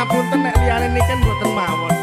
ngapunten nek liyane niken mboten mawon.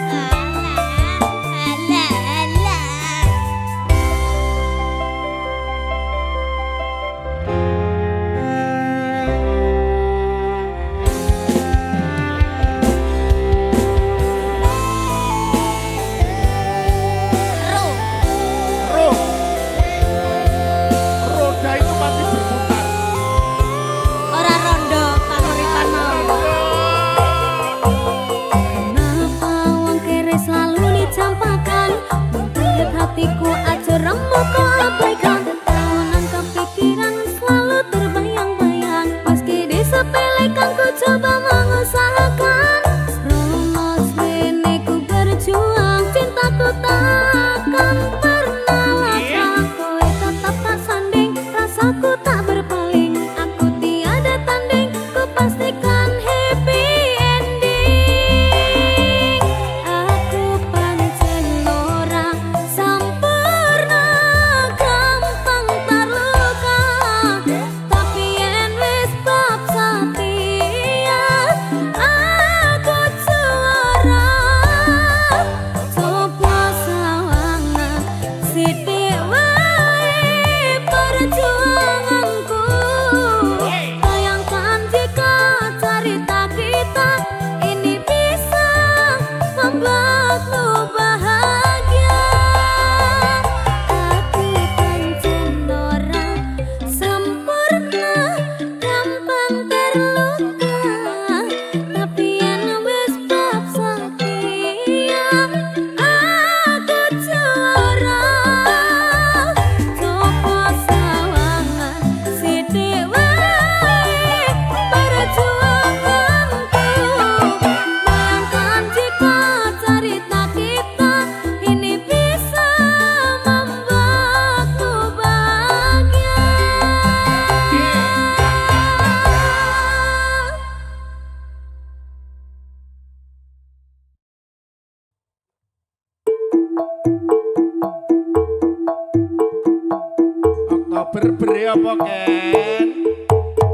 Berberi apa Ken?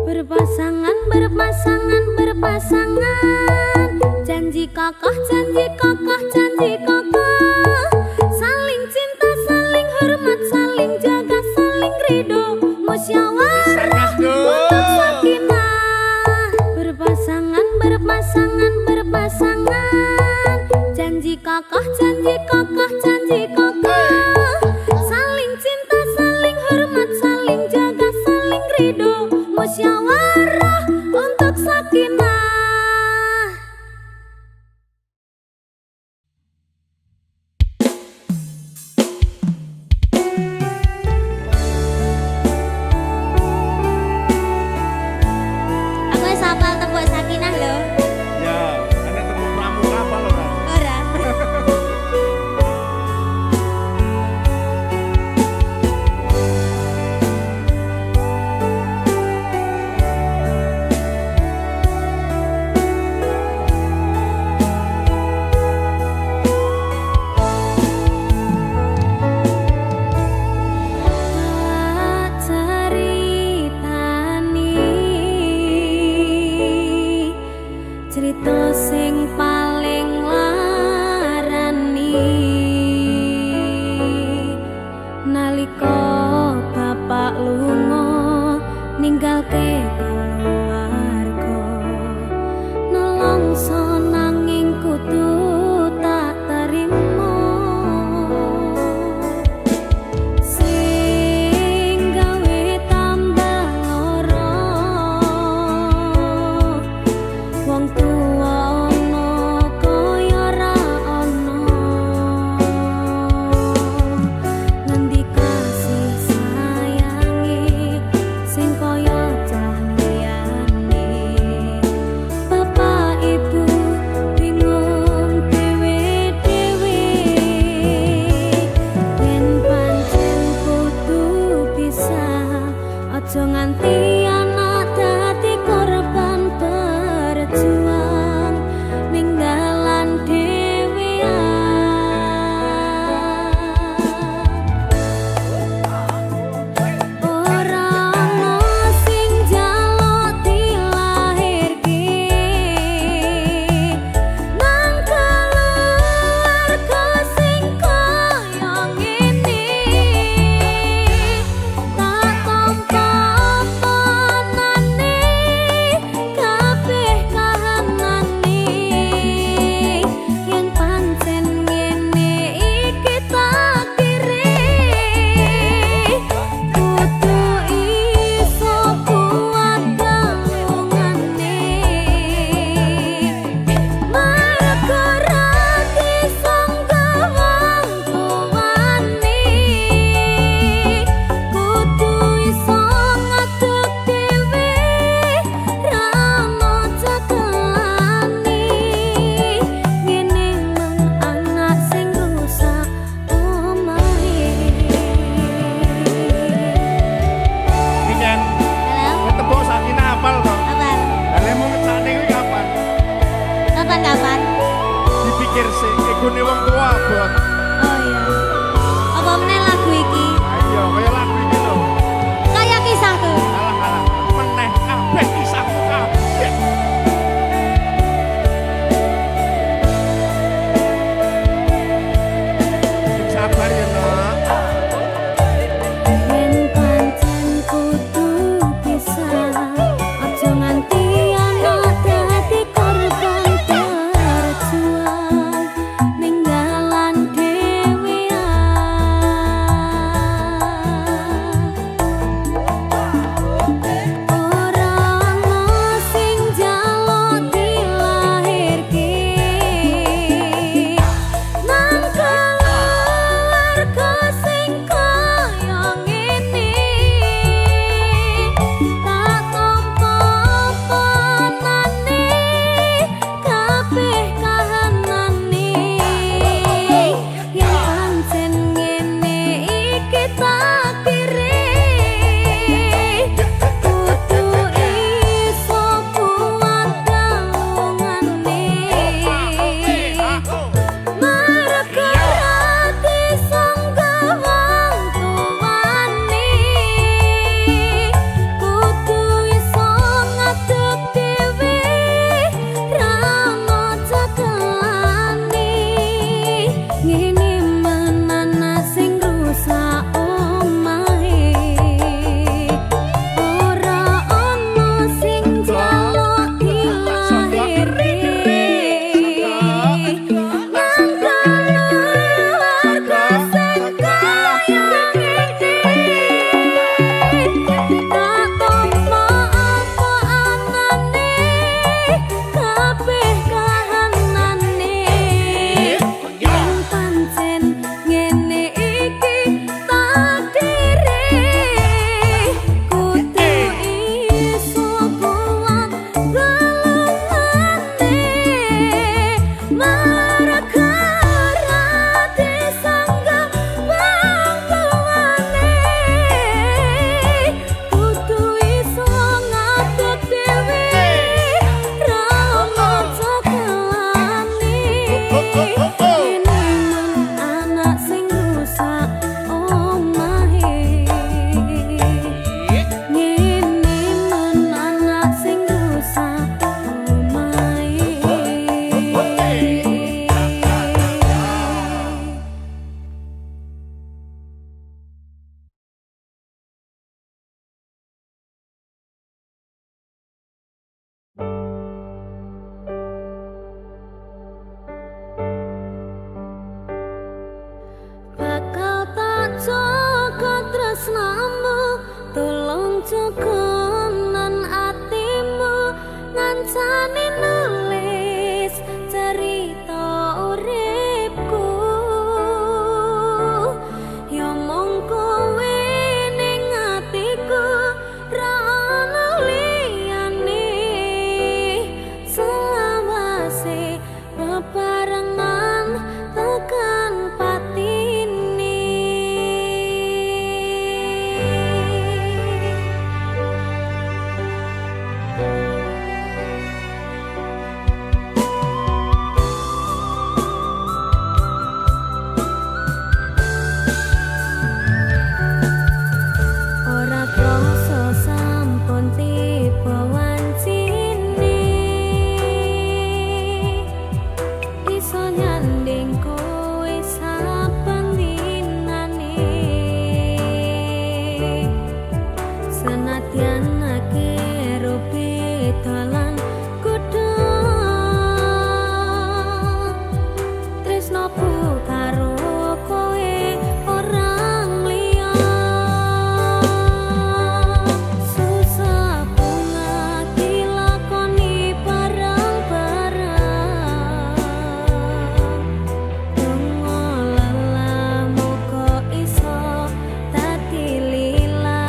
Berpasangan, berpasangan, berpasangan. Janji kokoh, janji kokoh, janji kokoh. Saling cinta, saling hormat, saling jaga, saling ridho, musyawarah untuk sakinah. Berpasangan, berpasangan, berpasangan. Janji kokoh, janji kokoh, janji kokoh. Musyawarah untuk sakinah. Aku hafal tembok sakinah loh. Ya, ana tembok pramuka apa lho, Kan? Ora. Cerita sing paling larani nalika bapak lunga ninggalke keluarga nelongso nanging kudu tak terima sing gawe tambah lara wong aja nganti anak dadi korban berjuang ning dalan dhewean ora ana sing njaluk dilahirke mikir sih, igune wong tua bot. Oh iya. Apa meneh lagu iki? Ayo, kaya lagu ini lho. Kayak kisahku. Alah, meneh kabeh kisahmu kabeh. Sabar ya, Nak. Yen pancen kudu pisah, aja nganti ana dadi korban perjuangan ning dalan ora ana sing njaluk dilahirke nang keluarga sing kaya ngene tak tampa panane kabeh kahanane yen pancen ngene iki takdire kudu iso kuat galungane Marga rati sangga wong tuwane kudu iso ngadeg dhewe ra ono cekelane ngene menana sing rusak omahe ora ono sing njaluk dilahirke nang keluarga sing kaya ngene tak tampa apa anane kabeh kahanane yen pancen ngene iki takdire kudu iso kuat galungane marga rati sangga wong tuwane kudu iso ngadeg dhewe ra ono cekelane ini anak sing rusak omahe ngene anak sing rusak omahe bakal tak jaga tresnamu tolong jaga nan atimu ngancani nulis cerita uripku ya mung kowe ning atiku ra ono liyane selawase bebarengan tekan patine ora krasa sampun tiba wancine iso nyanding kowe saben dinane senadyan akeh beda kudu tresnoku karo kowe orang liya susah bunga dilakoni bareng-bareng donga lelamu kok iso dadi lila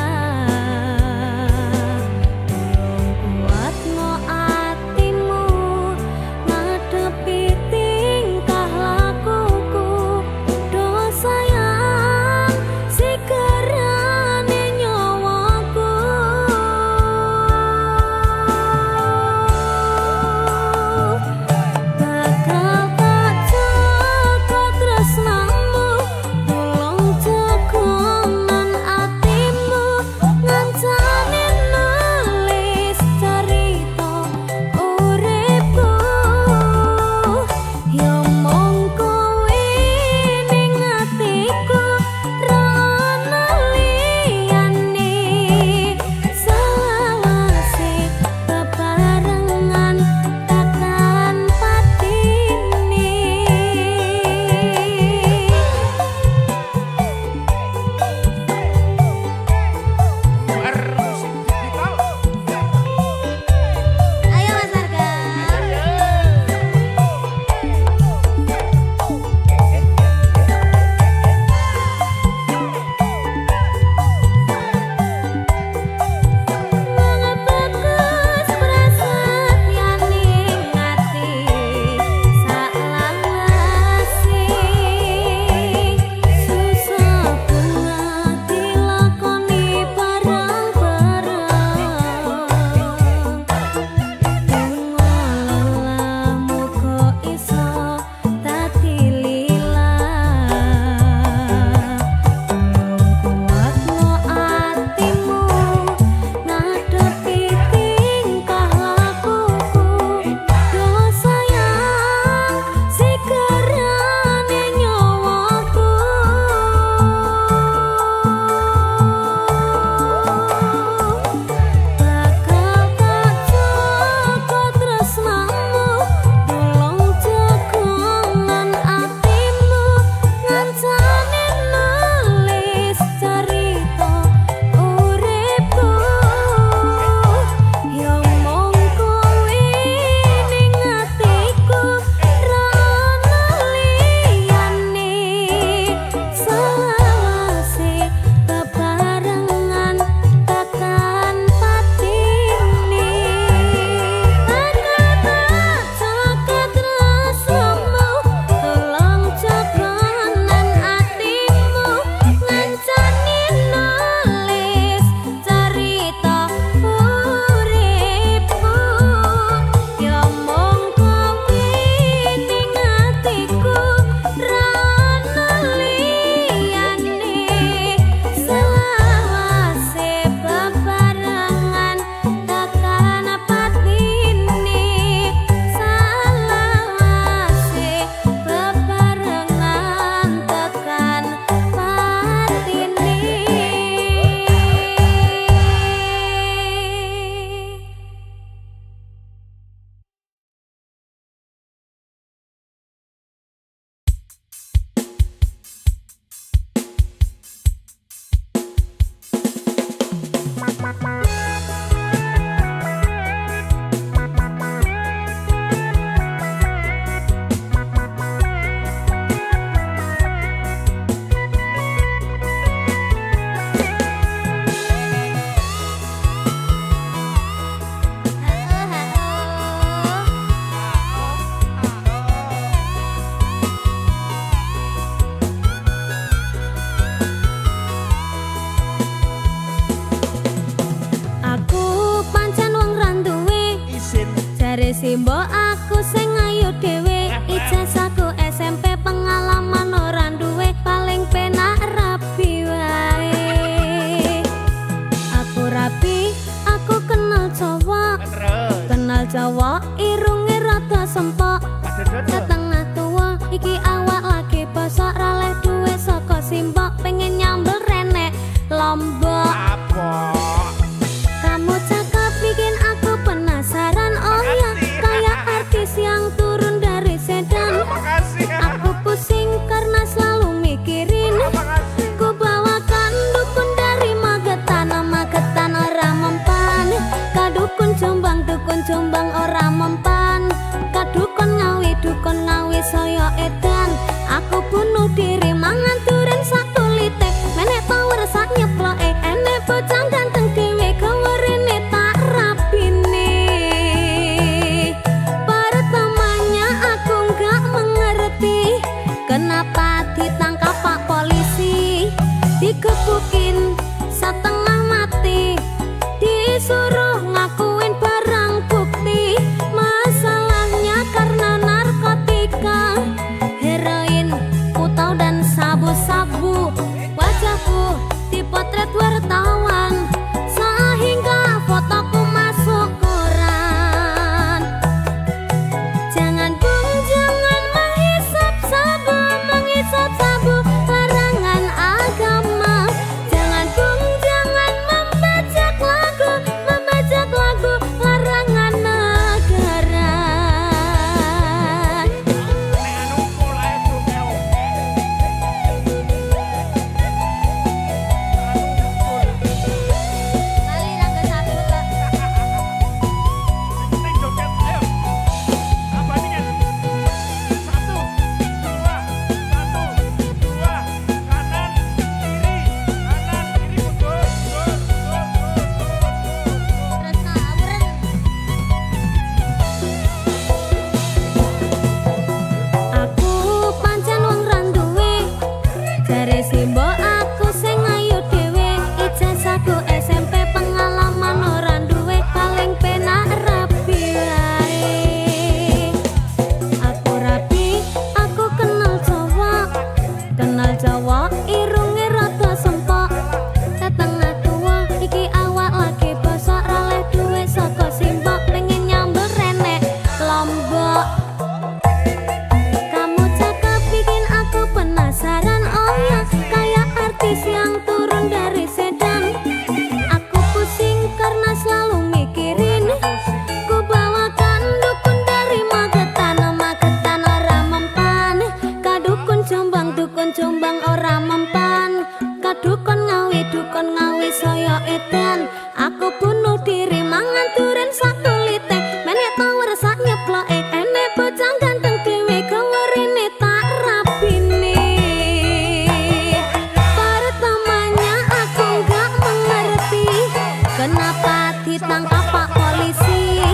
Simbok aku sing ayu dhewe, ijazahku SMP pengalaman ora duwe, paling penak rapi wae. Aku rapi, aku kenal cowok, irunge rada sempok, setengah tua iki awak lagi bosok, raleh duwe saka Simbok, pengen nyambel renek Lombok. Kamu cakep bikin aku penasaran, oh ya kayak artis yang turun dari sedan. Aku pusing karena selalu mikirin, ku bawakan dukun dari Magetan, Magetan ora mempan. Kadukun Jombang ora mempan. Kadukun Ngawi saya edan. Aku bunuh diri mangan duren sak kulite, menek power sak nyeploke, enek bocah ganteng dhewe gawerene tak rapine. Pertamanya aku nggak mengerti kenapa ditangkap Pak Polisi, digebukin setengah mati, disuruh ngakuin barang bukti. Masalahnya karena narkotika, heroin, putau dan sabu-sabu. Wajahku dipotret wartawan sehingga fotoku masuk koran. Jangan bung, jangan menghisap sabu, larangan agama. Jangan bung, jangan membajak lagu, larangan negara. Kali rangga sabu Kak. Terus ngawuren. Aku pancen wong randuwe, jare Simbok aku sing ayu dhewe, ijazahku SMP pengalaman ora duwe, paling penak rapi wae. Aku rapi, aku kenal cowok, irunge rada sempok, setengah tua iki awak lagi bosok, raleh duwe saka Simbok, pengen nyambel renek Lombok. Kamu cakep bikin aku penasaran, oh ya kayak artis yang turun dari sedan. Aku pusing karena selalu mikirin, ku bawakan dukun dari Magetan, Magetan ora mempan. Kadukun Jombang ora mempan. Kadukun Ngawi saya edan. Aku bunuh diri mangan duren sak kulite, menek power sak nyeploke, enek bocah ganteng dhewe gawerene tak rapine. Pertamanya aku nggak mengerti kenapa ditangkap Pak Polisi,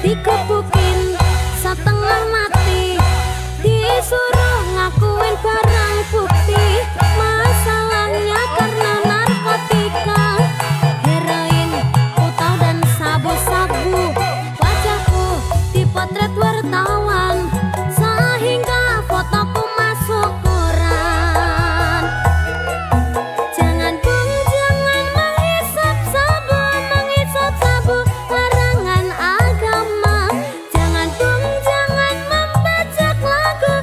digebukin setengah mati, disuruh ngakuin barang bukti. Masalahnya karena narkotika, heroin, putau dan sabu-sabu. Wajahku dipotret wartawan sehingga fotoku masuk koran. Jangan bung, jangan menghisap sabu, larangan agama. Jangan bung, jangan membajak lagu,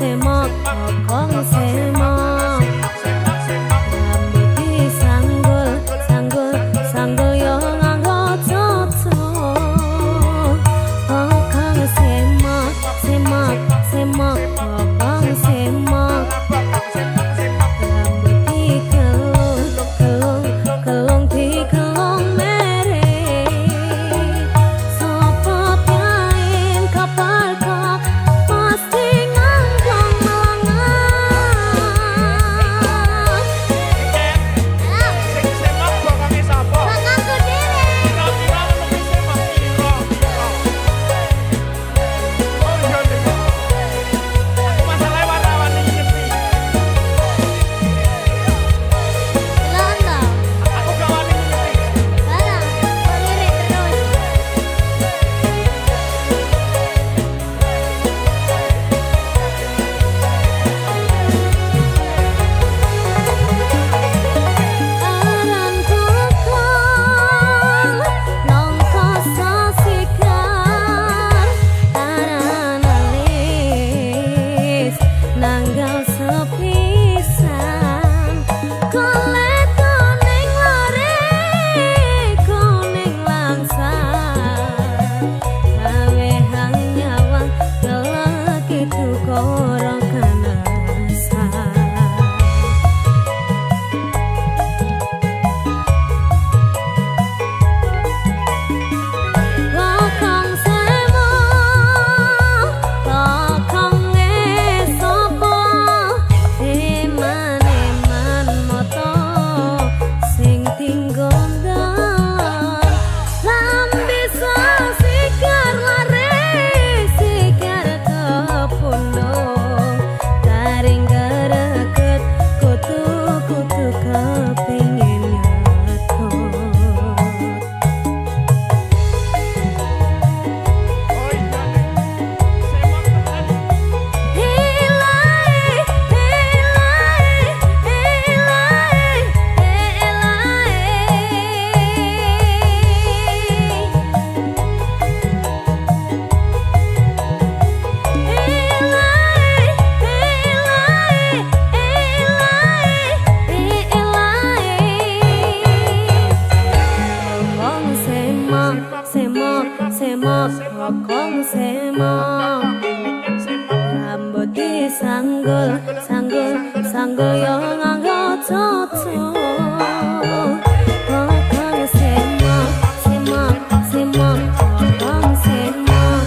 semok kokong semok rambut disanggul sanggul sanggul yo nganggo cocok kokong semok semok semok kokong semok rambut dikelung kelung kelung dikelung mere sopo piain kapal kok pasti ngangkong melangan Sing semok bokonge sapa? aku dhewe Kira-kira lebih semok piro? Oh iya nih. Aku masalah warna-warni ngerti. londo Aku gak wani ngerti. barang lirik terus aran kokong nongko sasikan aran alis nanggal sepisan kolet koning lare koning langsan gawe hang nyawang kelak itu korong kanasan kokong semok kokong esopo eman-eman moto sing tinggon dalan lambe sigar lare sigar kepundung taring gereket kutu-kutu kepingin nyetot Oh iya nih. Semok tenan. Hilai, semok, semok, kokong semok rambut disanggul, sanggul, sanggul yo nganggo cocok kokong semok, semok, semok, kokong semok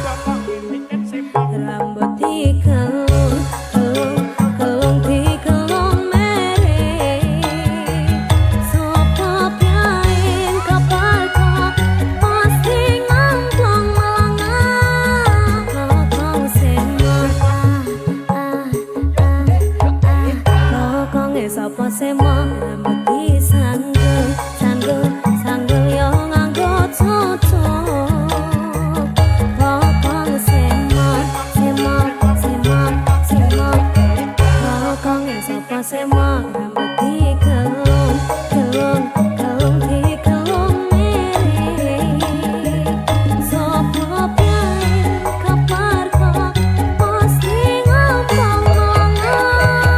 rambut dikelung, kelung, kelung dikelung mere sopo piain kapal kok pasti ngangkong melangan kokong semok kokong sopo semok rambut disanggul sanggul sanggul yo nganggo cocok kokong semok semok semok semok kokong sopo semok rambut dikelung kelung kelung dikelung mere sopo piain kapar kok pasti ngangkong melangan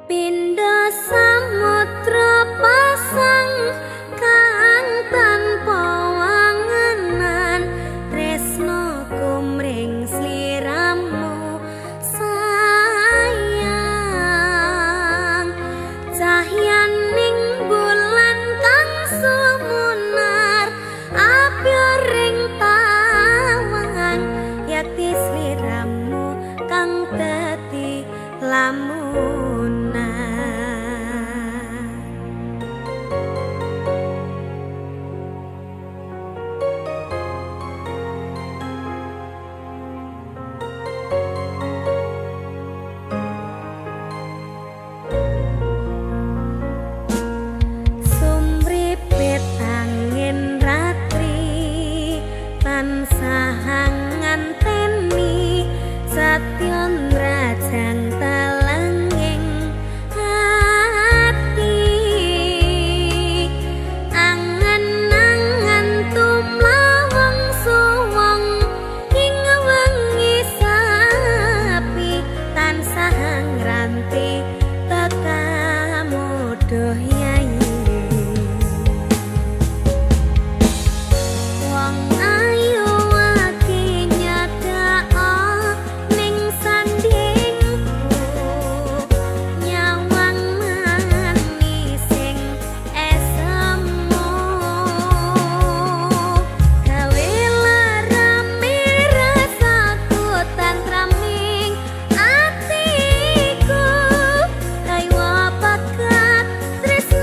Pindha samudra pasang kang tanpa wangenan tresno kumring sliramu sayang cahyaning bulan kang sumunar apyoring tawang yakti sliramu kang dadi lamunan. Sumripit angin ratri tansah nganteni satyon rajang talanging hati angen-angen tumlawang suwung ing wengi sapi tansah ngranti tekamu doh yayi wong ayu aki nyadao ning sandingku nyawang manising esemu gawe larame rasaku tantraming atiku kaya bakat tresno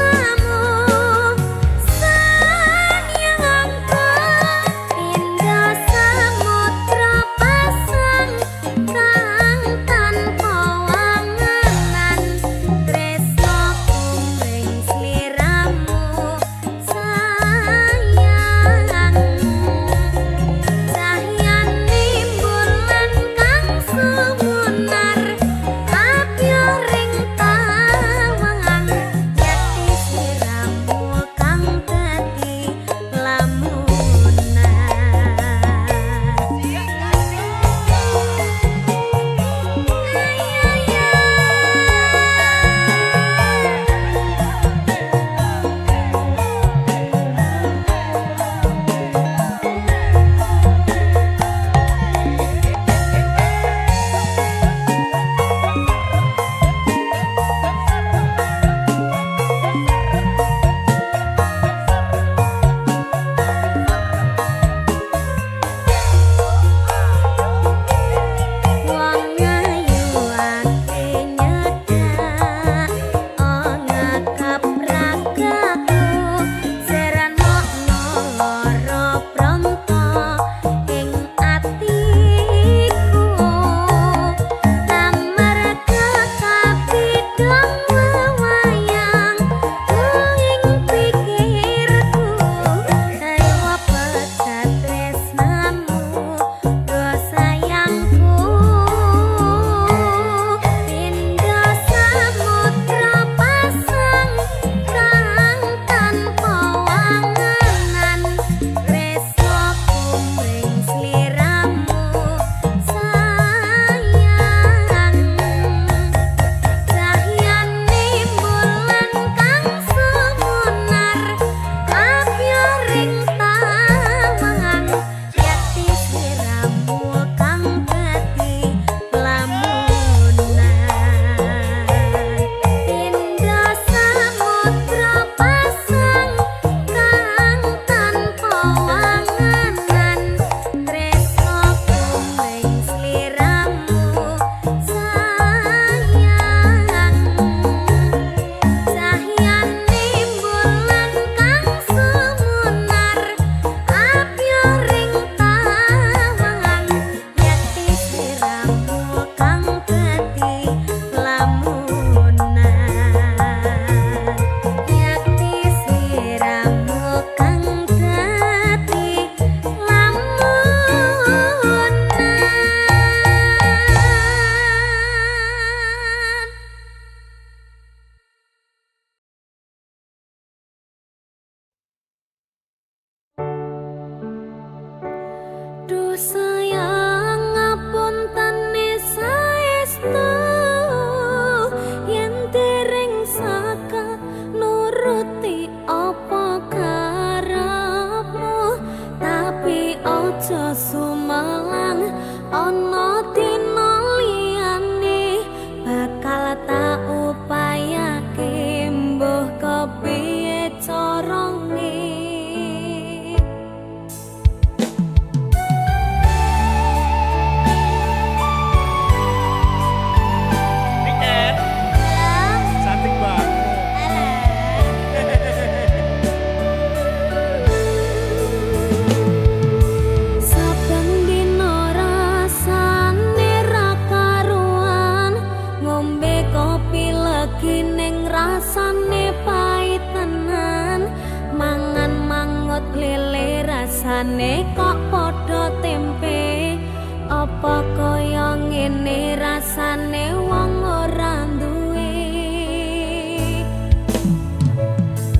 lagi ning rasane pahit tenan. Mangan mangut lele rasane kok padha tempe. Apa kaya ngene rasane wong ora duwe.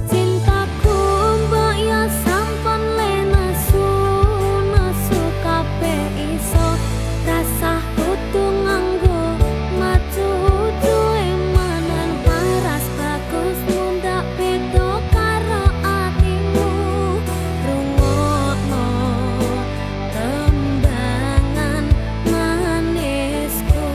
Cintaku mbok ya sampun le nesu kabeh iso. Rasa kudu nganggo macu-cu emanan paras bagus mundak beda karo atimu. Rungokno tembangan manisku.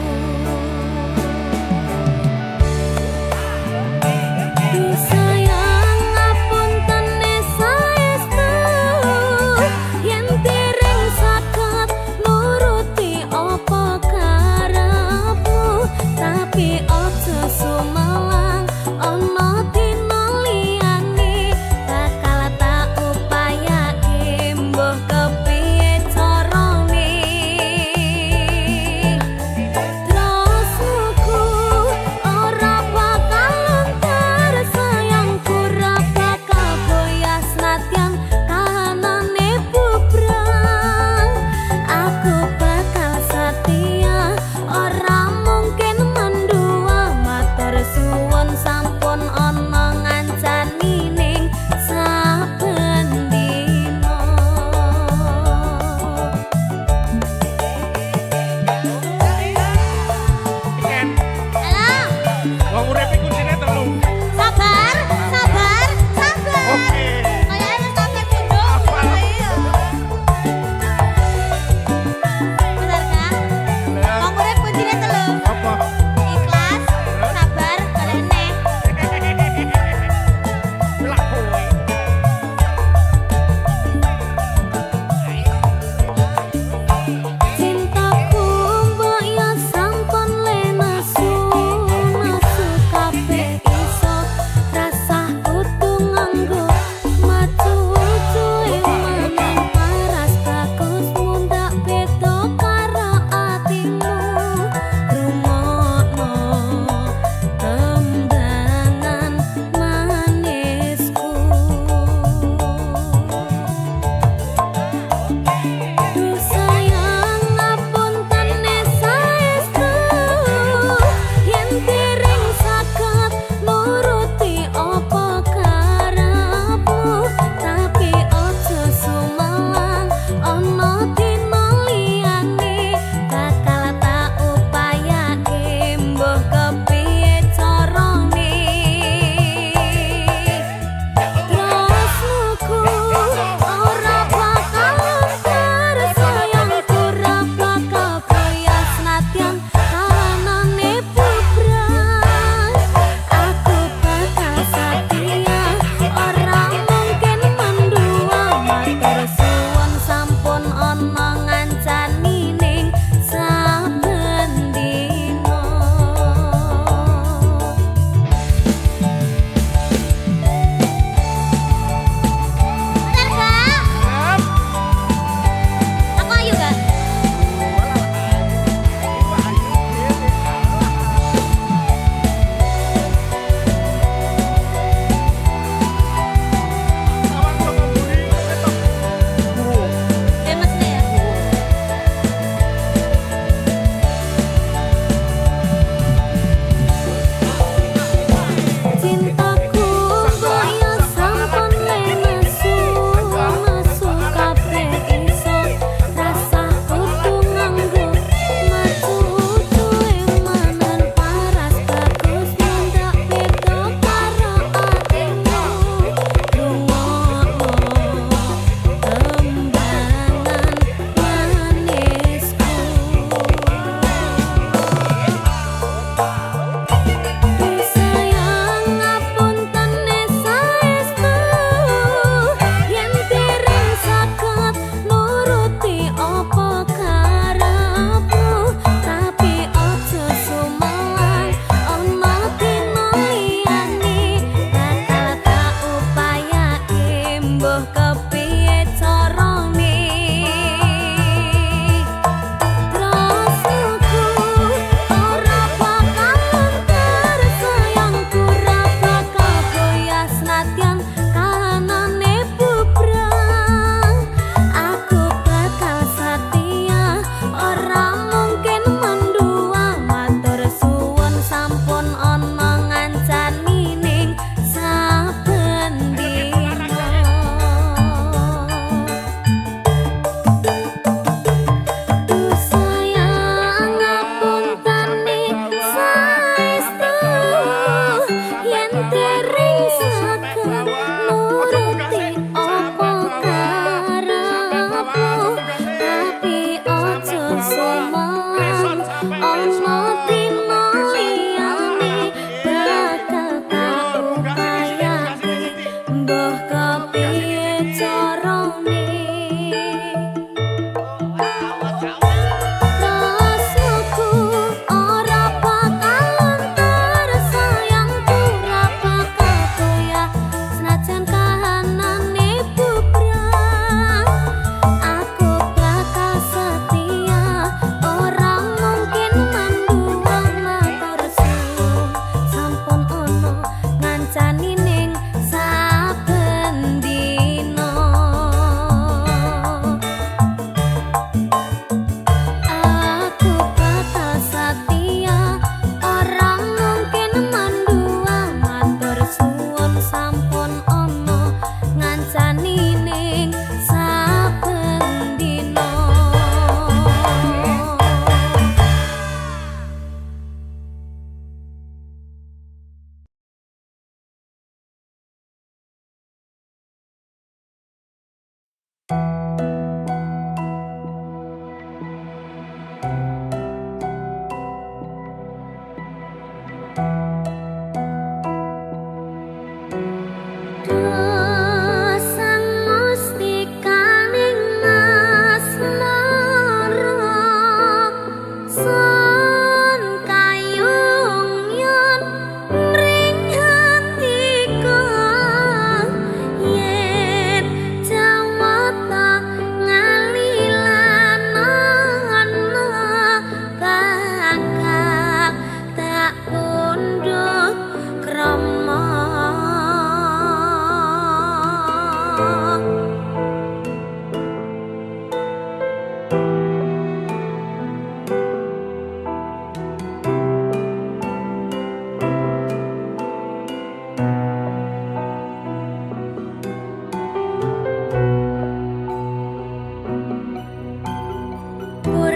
bondo krama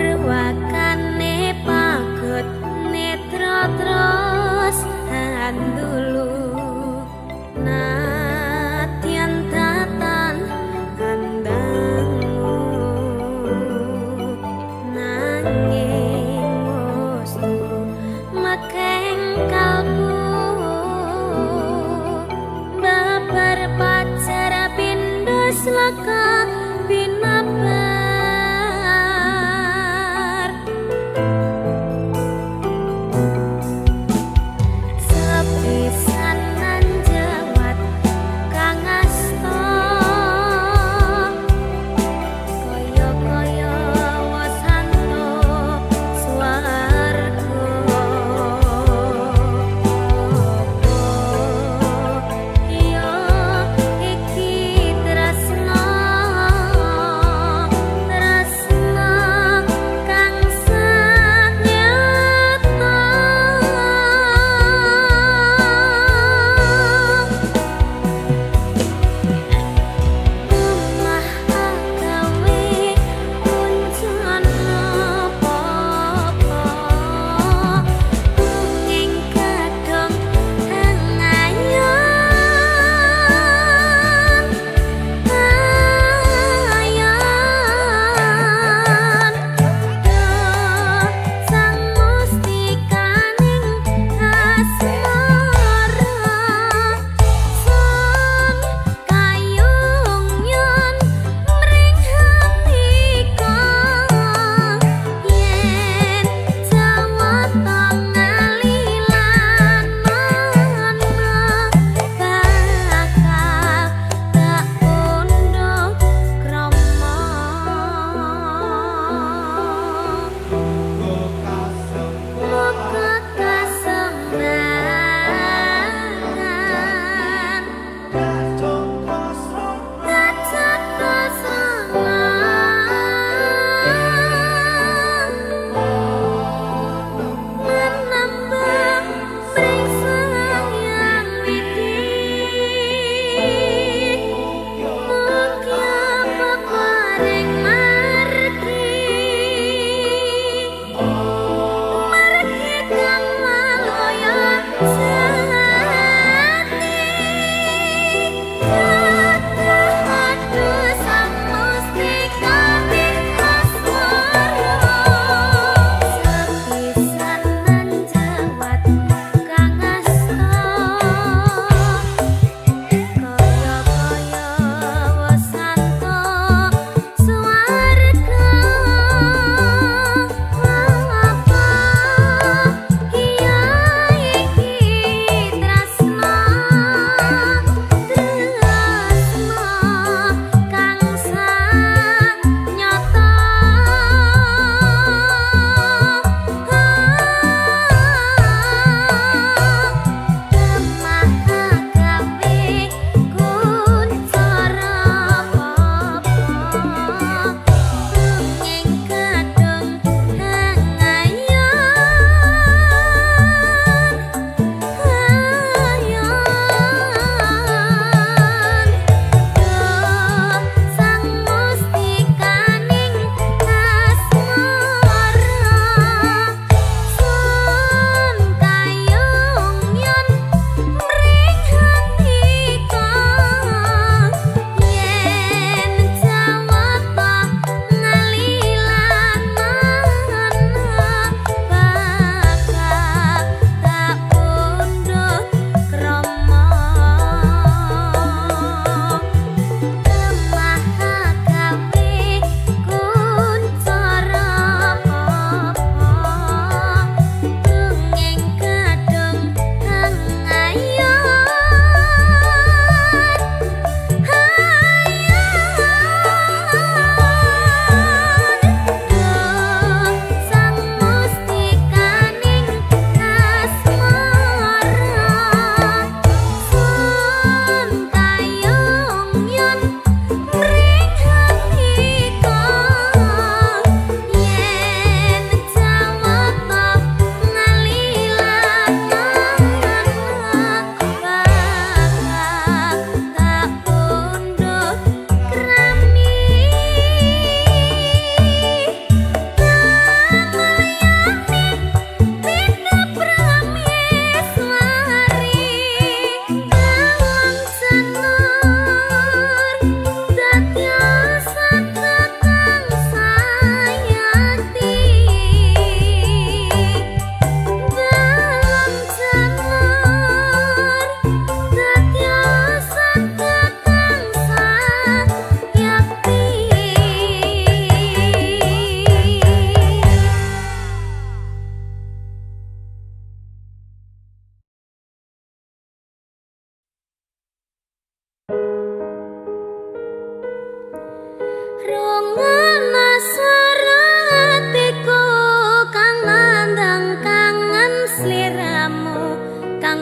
purwakane pagut netra terus handulu nadyan tatan andangmu nanging mustu makeng kalbu babar pacar pindho slaka binabar sepisanan jawat kang asta kaya-kaya wasanto swarga apa ya iki tresna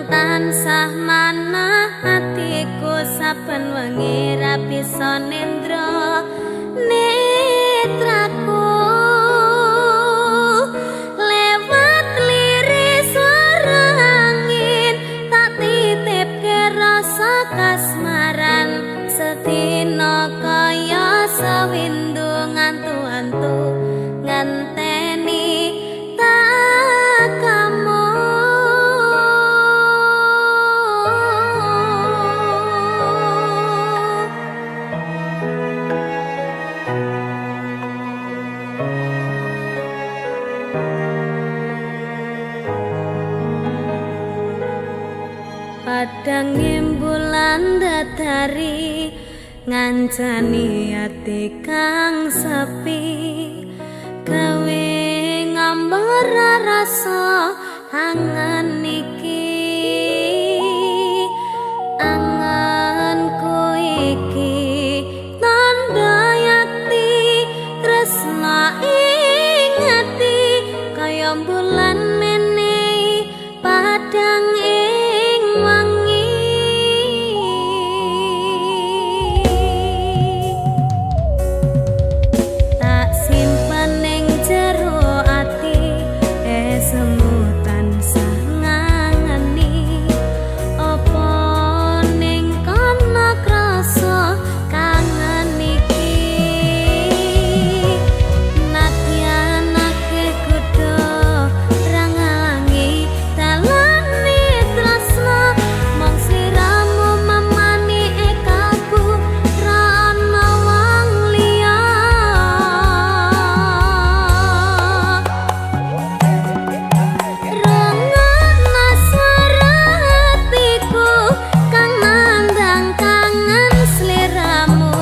tansah manah atiku saben wengi ra bisa nendra netraku lewat liris swara angin tak titipke rasa kasmaran sedina kaya sawindu ngantu-antu ngenteni tak kamu. Padang bulan datari ngancani ati kang sepi gawe ngambar rasa angan iki anganku iki tanda yakti tresna ing ati kaya bulan menehi padang ing wangi tak simpen ning jero ati semu tansah ngangeni apa ning kana krasa kangen iki nadyan akeh kudu rangalangi dalane tresna mong sliramu mamani ekaku ra ana wong liya rungokna swara hatiku kang nandang kangen sliramu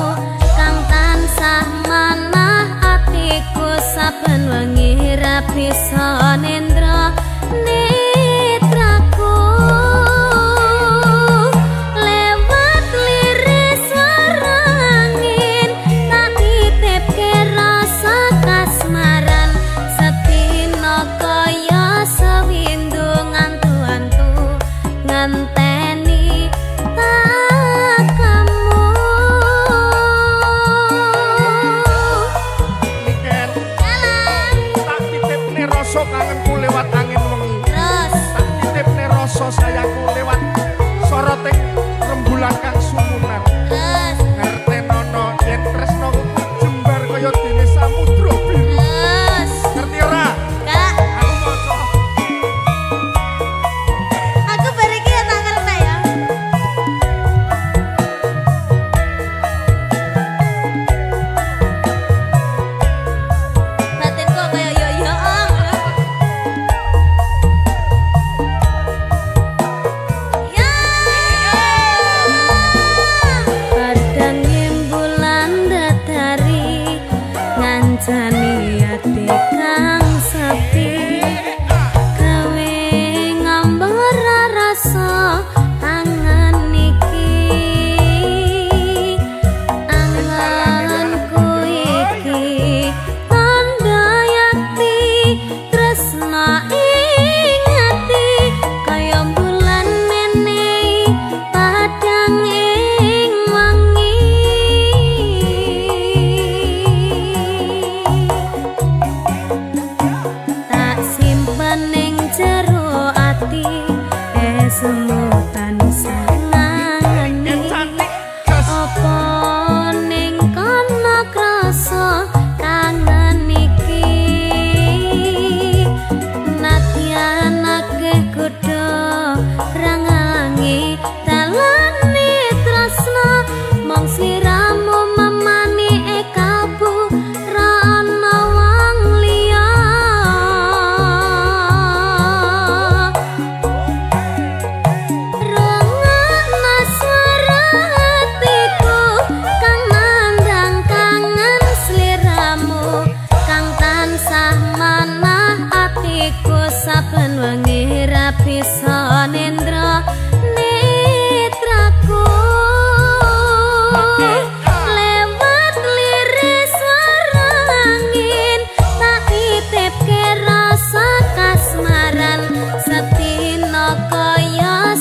kang tansah manah atiku saben wengi ra bisa nendra netraku lewat liris swara angin tak titipke rasa kasmaran sedina kaya sawindu ngantu-antu ngenteni tak kamu. Niken Jalan tak titipne rasa kangenku lewat angin wengi. terus Tak titipne rasa sayangku lewat soroting rembulan kang sumunan. terus Ngertenono yen tresnaku jembar kaya dene samudra biru. terus Ngerti ora? kak Aku maca. aku bariki ya tak ngerti ya batinku kaya yo om ya padang bulan datari ngancani ati kang sepi gawe ngambar rasa angan iki anganku iki tanda yakti tresna ing ati kaya bulan menehi padang ing wangi tak simpen ning jero ati semu tansah ngangeni Yen cantik jas apa ning kana krasa kangen iki nadyan akeh kudu rangalangi dalane tresna mong sliramu mamani ekabu ra ana wong liya rungokna swara hatiku kang nandang kangen sliramu kang tansah manah atiku saben wengi ra bisa nendra netraku lewat liris swara angin tak titipke rasa kasmaran sedina kaya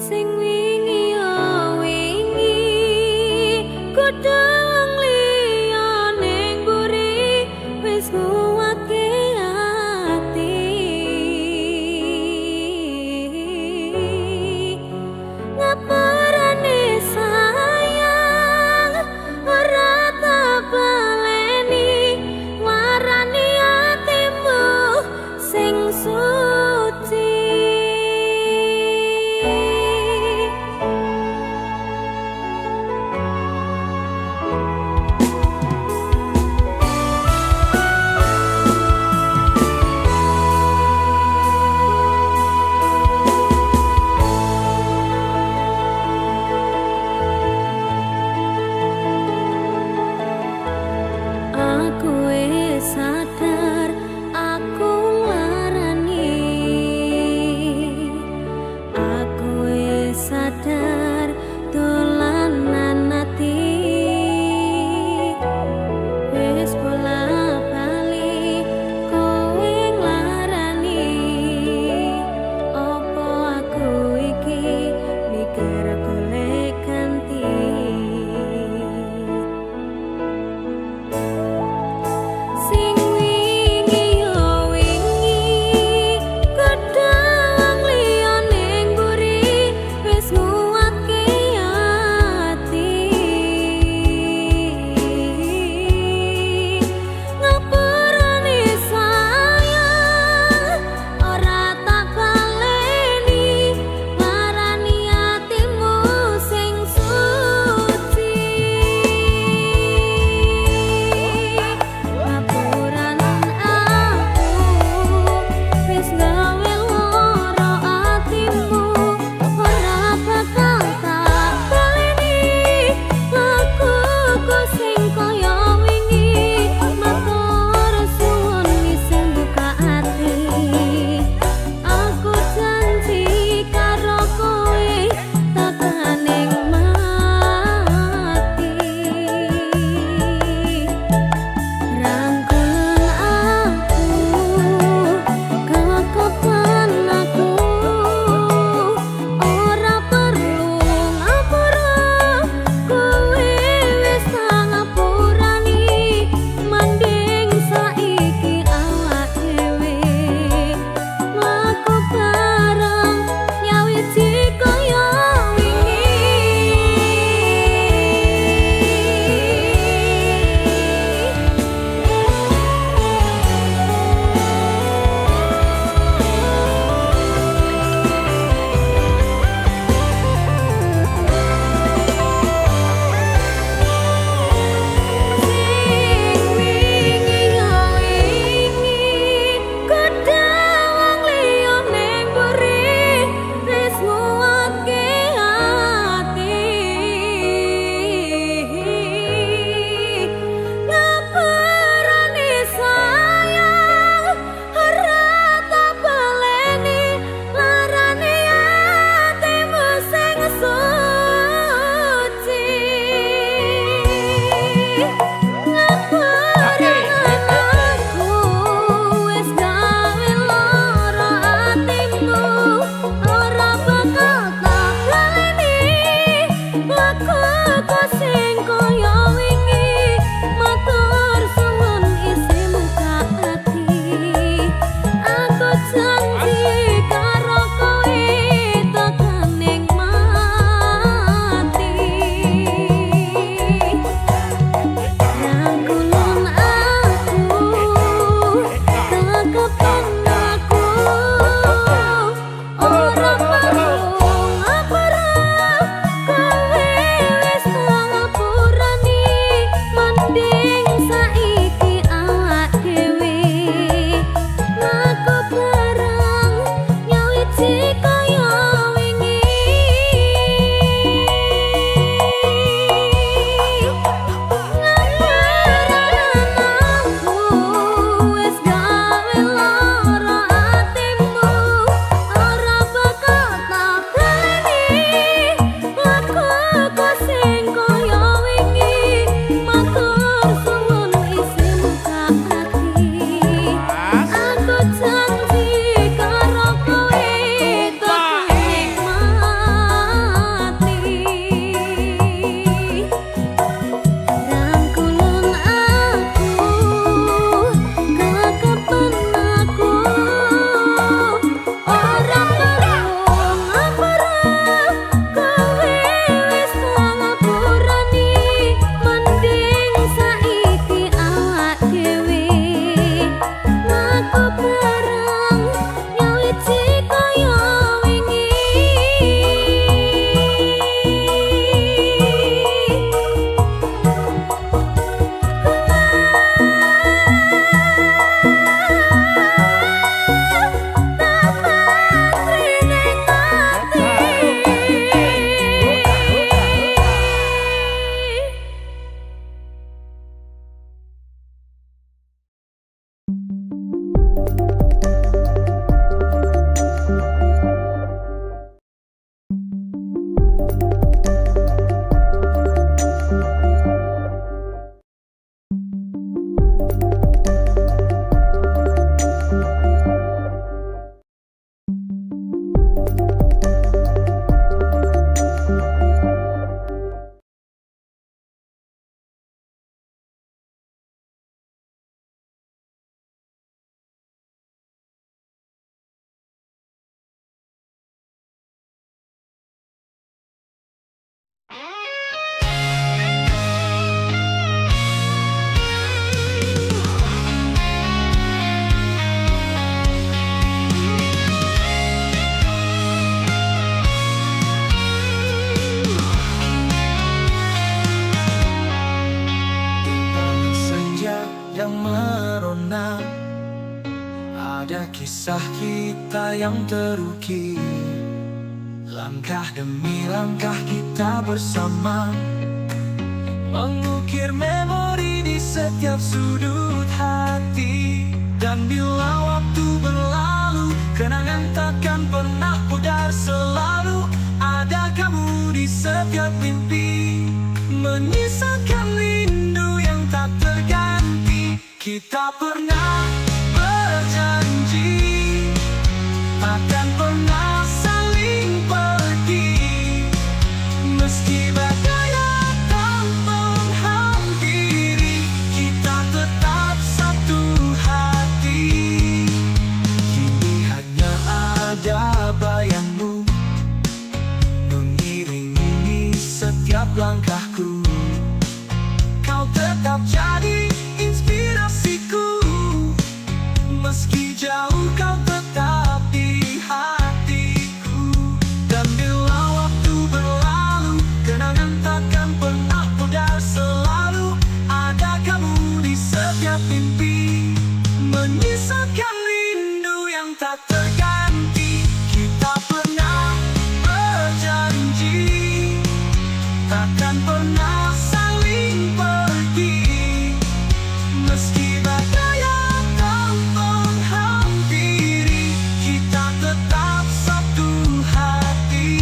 sing wingi yo wingi kudu wong liya ning mburi wis nguwake ati ngapurane sayang ora tak baleni warani atimu sing suci Ada kisah kita yang terukir, langkah demi langkah kita bersama, mengukir memori di setiap sudut hati. Dan bila waktu berlalu, kenangan takkan pernah pudar. Selalu ada kamu di setiap mimpi, menyisakan rindu yang tak terganti. Kita pernah berjanji akan pernah saling pergi, meski badai datang menghampiri, kita tetap satu hati. Kini hanya ada bayangmu mengiringi setiap langkahku. Kau tetap jadi inspirasiku, meski jauh kau tetap di hatiku. Dan bila waktu berlalu, kenangan takkan pernah pudar. Selalu ada kamu di setiap mimpi, menyisakan rindu yang tak terganti. Kita pernah berjanji takkan pernah saling pergi, meski badai datang menghampiri, kita tetap satu hati.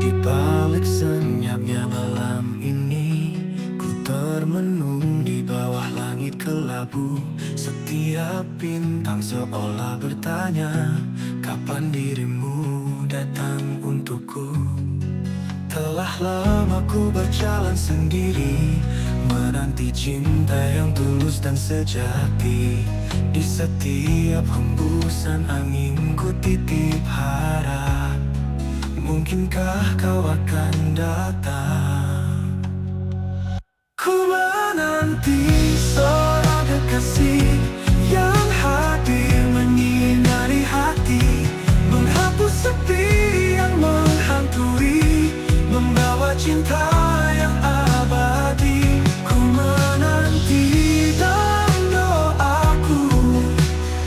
Di balik senyapnya malam ini, ku termenung di bawah langit kelabu. Setiap bintang seolah bertanya, kapan dirimu datang untukku. Telah lama ku berjalan sendiri, menanti cinta yang tulus dan sejati. Di setiap hembusan angin ku titip harap, mungkinkah kau akan datang. Ku menanti seorang kekasih yang hadir menyinari hati, menghapus sepi yang menghantui, membawa cinta yang abadi. Ku menanti dalam doaku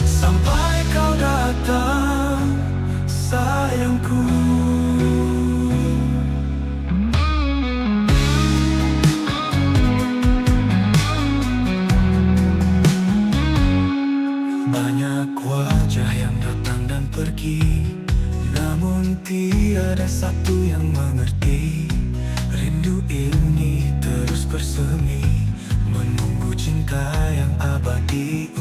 sampai kau datang, sayangku. Banyak wajah yang datang dan pergi, namun tiada satu yang mengerti. Rindu ini terus bersemi, menunggu cinta yang abadi.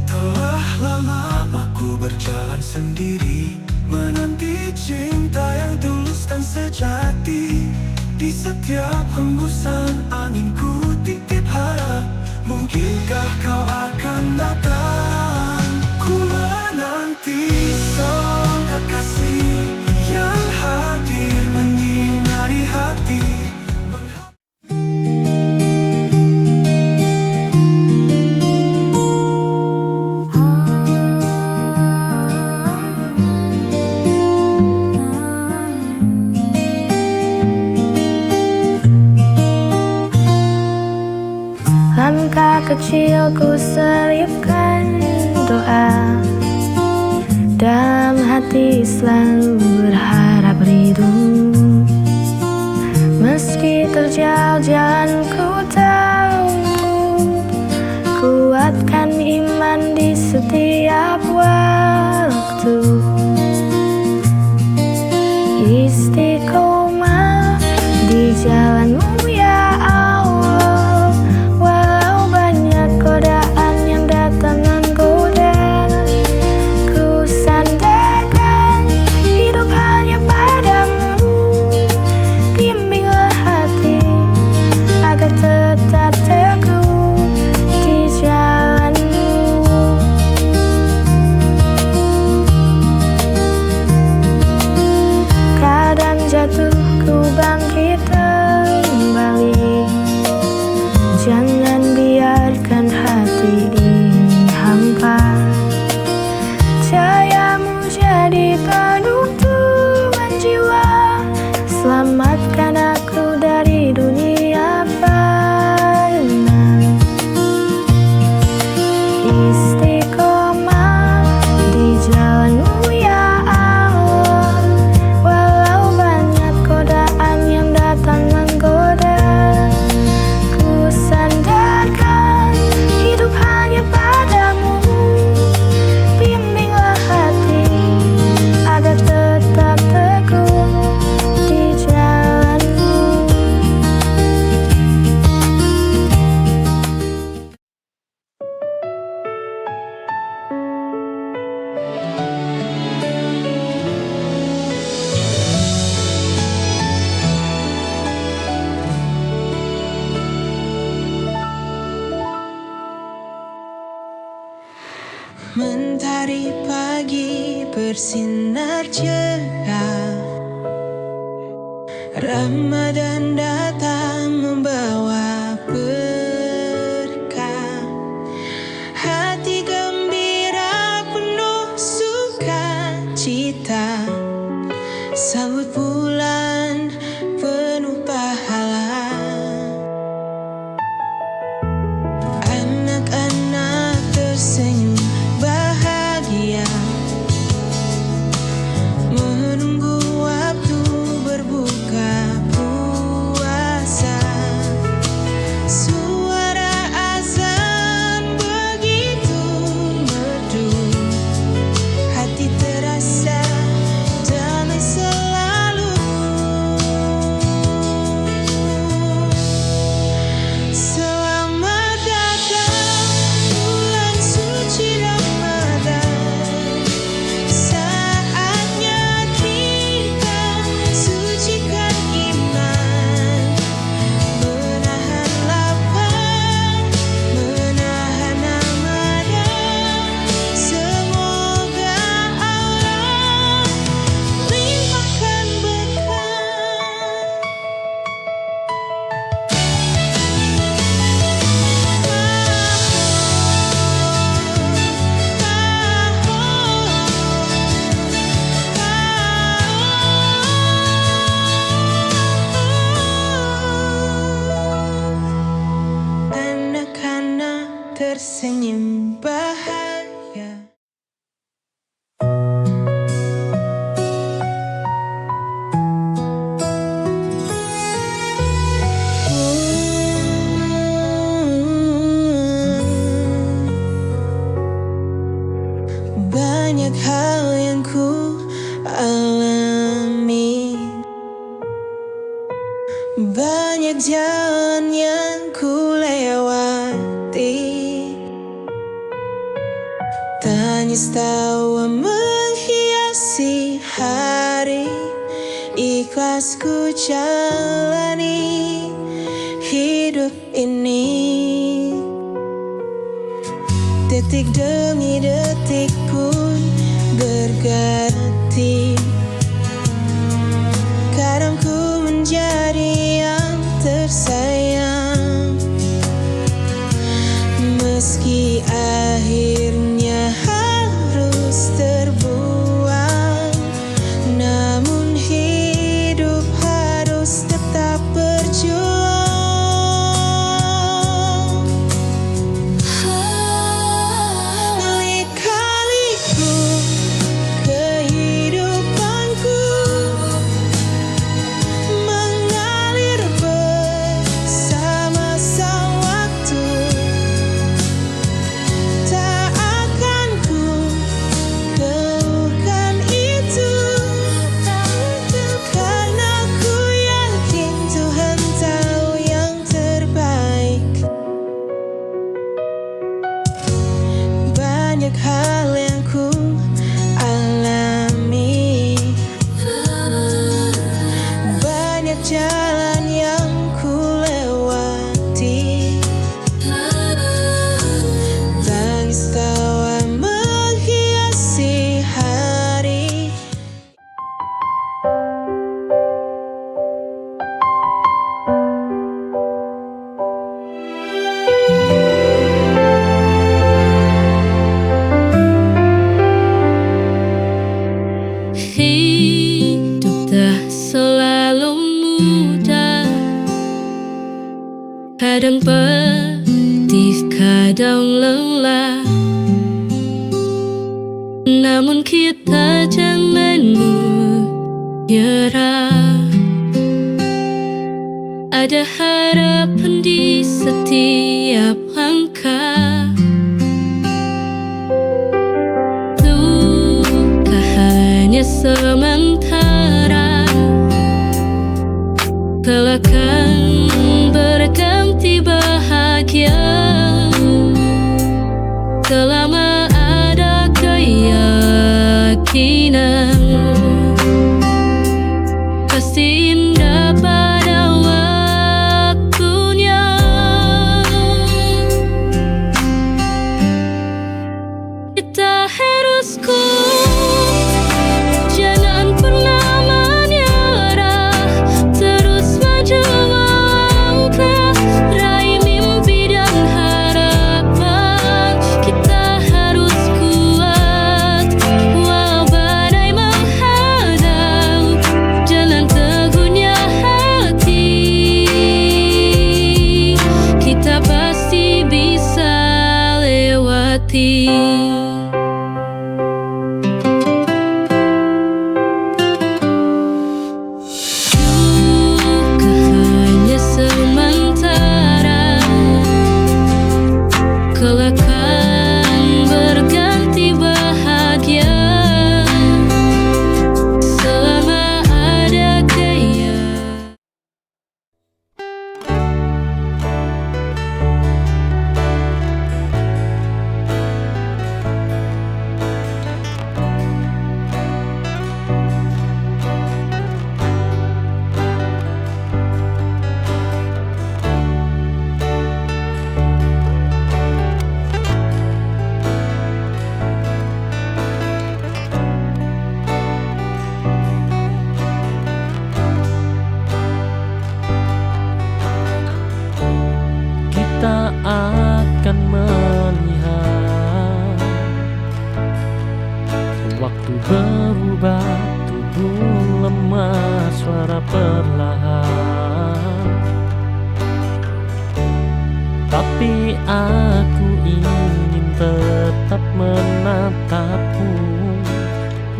Telah lama aku berjalan sendiri, menanti cinta yang tulus dan sejati. Di setiap hembusan angin ku titip harap, mungkinkah kau akan datang. Ku menanti seorang kekasih yang hadir menyinari hati. Langkah kecilku selipkan doa, dalam hati selalu berharap rindu. Meski terjal jalan ku tahu, kuatkan iman di setiap waktu. Istiqomah di jalanmu ya Allah, walau banyak godaan yang datang menggoda. Ku sandarkan hidup hanya padamu, bimbinglah hati agar tetap teguh di jalanmu. Mentari pagi bersinar cerah, Ramadan datang membawa berkah. Hati gembira penuh sukacita, sambut bulan penuh pahala. Anak-anak tersenyum bahagia, menunggu waktu berbuka puasa. Suara azan begitu merdu, hati terasa damai selalu. Selamat datang bulan suci Ramadan, saatnya kita sucikan iman, menahan lapar, menahan amarah. Semoga Allah limpahkan anak-anak tersenyum bahagia. Banyak hal yang ku alami, banyak jalan yang ku lewati. Tangis tawa menghiasi hari, ikhlas ku jalani hidup ini. Detik demi detik pun berganti, kadang ku menjadi yang tersayang, meski akhirnya harus terbuang. Namun hidup harus tetap berjuang. Lika-liku kehidupanku mengalir bersama sang waktu. Tak akan ku keluhkan itu, karena ku yakin Tuhan tahu yang terbaik. Banyak hal yang ku alami, banyak jalan yang ku lewati. Tangis tawa menghiasi hari. Hidup tak selalu mudah, kadang pedih, kadang lelah. Namun kita jangan menyerah, ada harapan di setiap langkah. Luka hanya sementara, kelak akan berganti bahagia. Selama ada keyakinan, pasti indah pada waktunya. penting. Duka hanya sementara, kelak akan berganti bahagia. Selama ada kaya. Kita akan melihat waktu berubah, tubuh lemah, suara perlahan. Tapi aku ingin tetap menatapmu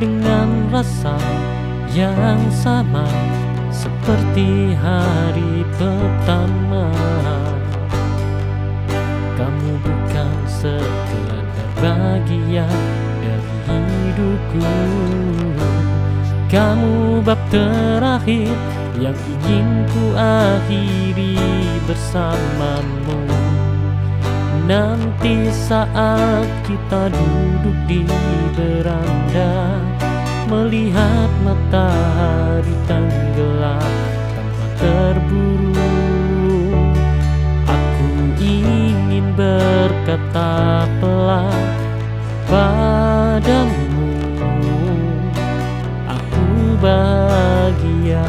dengan rasa yang sama seperti hari pertama. Kamu bukan sekedar bagian dari hidupku, kamu bab terakhir yang ingin ku akhiri bersamamu. Nanti saat kita duduk di beranda, melihat matahari tenggelam tanpa terburu, ingin berkata pelan padamu, aku bahagia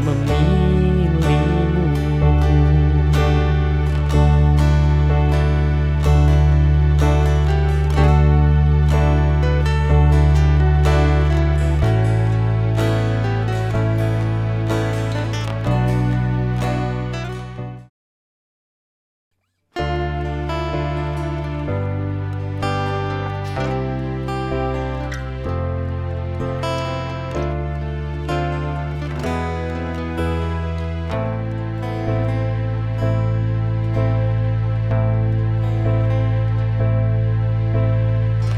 memilihmu.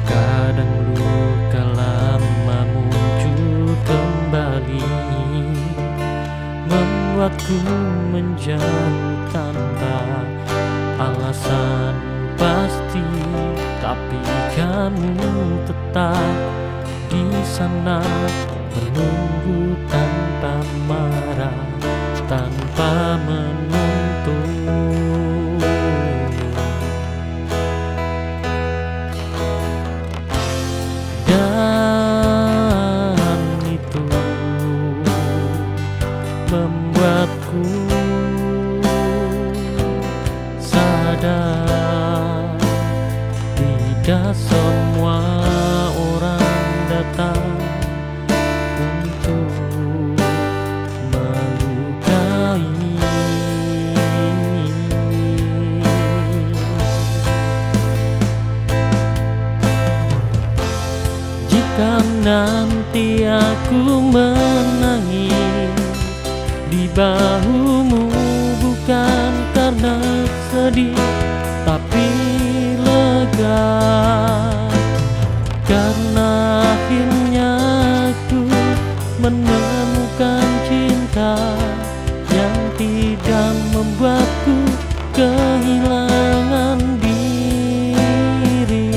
Kadang luka lama muncul kembali, membuatku menjauh tanpa alasan pasti. Tapi kamu tetap di sana, menunggu tanpa marah, tanpa menuntut. Dan itu membuatku sadar tidak semua orang datang untuk melukai. Jika nanti aku menangis di bahumu, bukan karena sedih tapi lega, karena akhirnya aku menemukan cinta yang tidak membuatku kehilangan diri.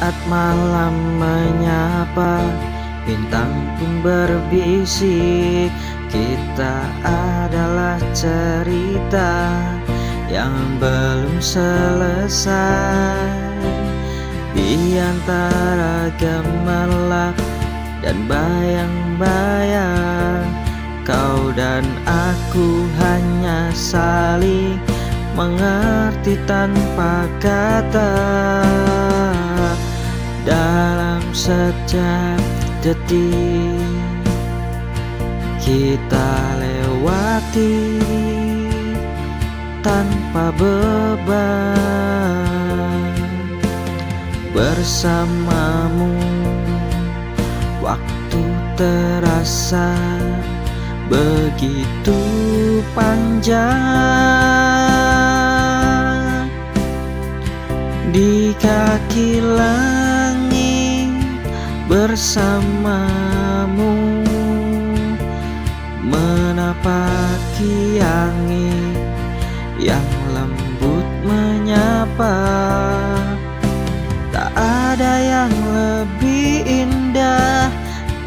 saat malam menyapa, bintang pun berbisik. Kita adalah cerita yang belum selesai. Di antara gemerlap dan bayang-bayang, kau dan aku hanya saling mengerti tanpa kata. Dalam setiap detik kita lewati tanpa beban. Bersamamu waktu terasa begitu panjang. Di kaki langit bersamamu, menapaki angin yang lembut menyapa. Tak ada yang lebih indah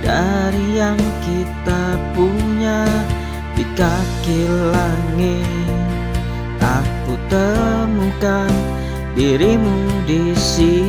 dari yang kita punya. Di kaki langit aku temukan dirimu di sini.